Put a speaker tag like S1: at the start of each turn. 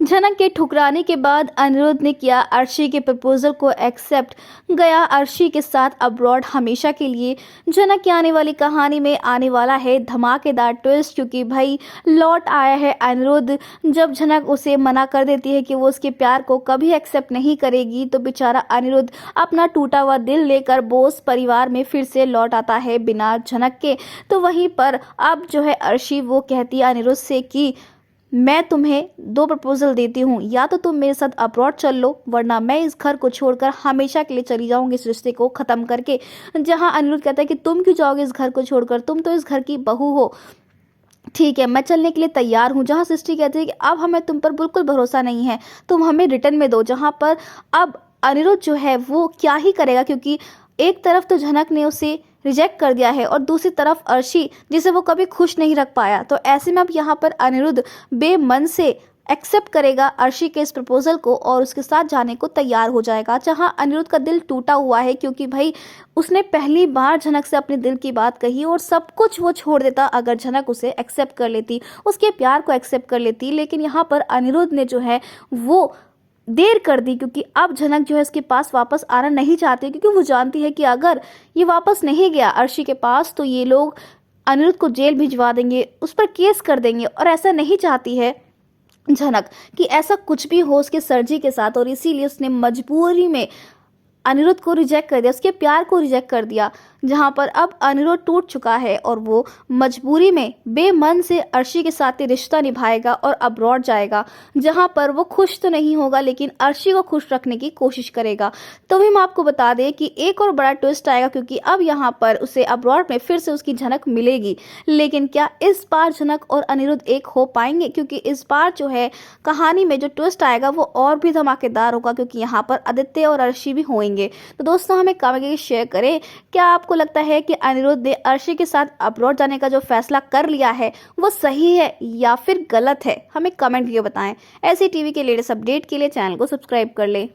S1: झनक के ठुकराने के बाद अनिरुद्ध ने किया अर्शी के प्रपोजल को एक्सेप्ट, गया अर्शी के साथ अब्रॉड हमेशा के लिए। झनक की आने वाली कहानी में आने वाला है धमाकेदार ट्विस्ट, क्योंकि भाई लौट आया है अनिरुद्ध। जब झनक उसे मना कर देती है कि वो उसके प्यार को कभी एक्सेप्ट नहीं करेगी, तो बेचारा अनिरुद्ध अपना टूटा हुआ दिल लेकर बोस परिवार में फिर से लौट आता है बिना झनक के। तो वहीं पर अब जो है अर्शी वो कहती है अनिरुद्ध से कि मैं तुम्हें दो प्रपोजल देती हूँ, या तो तुम मेरे साथ अब्रॉड चल लो, वरना मैं इस घर को छोड़कर हमेशा के लिए चली जाऊंगी इस रिश्ते को ख़त्म करके। जहाँ अनिरुद्ध कहता है कि तुम क्यों जाओगे इस घर को छोड़कर, तुम तो इस घर की बहू हो, ठीक है मैं चलने के लिए तैयार हूँ। जहाँ सृष्टि कहती है कि अब हमें तुम पर बिल्कुल भरोसा नहीं है, तुम हमें रिटर्न में दो। जहाँ पर अब अनिरुद्ध जो है वो क्या ही करेगा, क्योंकि एक तरफ तो झनक ने उसे रिजेक्ट कर दिया है और दूसरी तरफ अर्शी जिसे वो कभी खुश नहीं रख पाया। तो ऐसे में अब यहाँ पर अनिरुद्ध बेमन से एक्सेप्ट करेगा अर्शी के इस प्रपोजल को और उसके साथ जाने को तैयार हो जाएगा। जहाँ अनिरुद्ध का दिल टूटा हुआ है, क्योंकि भाई उसने पहली बार झनक से अपने दिल की बात कही और सब कुछ वो छोड़ देता अगर झनक उसे एक्सेप्ट कर लेती, उसके प्यार को एक्सेप्ट कर लेती। लेकिन यहाँ पर अनिरुद्ध ने जो है वो देर कर दी, क्योंकि अब झनक जो है इसके पास वापस आना नहीं चाहती, क्योंकि वो जानती है कि अगर ये वापस नहीं गया अर्शी के पास तो ये लोग अनिरुद्ध को जेल भिजवा देंगे, उस पर केस कर देंगे। और ऐसा नहीं चाहती है झनक कि ऐसा कुछ भी हो उसके सरजी के साथ, और इसीलिए उसने मजबूरी में अनिरुद्ध को रिजेक्ट कर दिया, उसके प्यार को रिजेक्ट कर दिया। जहाँ पर अब अनिरुद्ध टूट चुका है और वो मजबूरी में बेमन से अर्शी के साथ ही रिश्ता निभाएगा और अब्रॉड जाएगा, जहाँ पर वो खुश तो नहीं होगा लेकिन अर्शी को खुश रखने की कोशिश करेगा। तो भी हम आपको बता दें कि एक और बड़ा ट्विस्ट आएगा, क्योंकि अब यहाँ पर उसे अब्रॉड में फिर से उसकी झनक मिलेगी। लेकिन क्या इस बार झनक और अनिरुद्ध एक हो पाएंगे, क्योंकि इस बार जो है कहानी में जो ट्विस्ट आएगा वो और भी धमाकेदार होगा, क्योंकि यहाँ पर आदित्य और अर्शी भी होंगे। तो दोस्तों हमें कमेंट करके शेयर करें, क्या आपको लगता है कि अनिरुद्ध ने अर्शी के साथ अब्रॉड जाने का जो फैसला कर लिया है वो सही है या फिर गलत है? हमें कमेंट करके बताएं। ऐसी टीवी के लेटेस्ट अपडेट के लिए चैनल को सब्सक्राइब कर लें।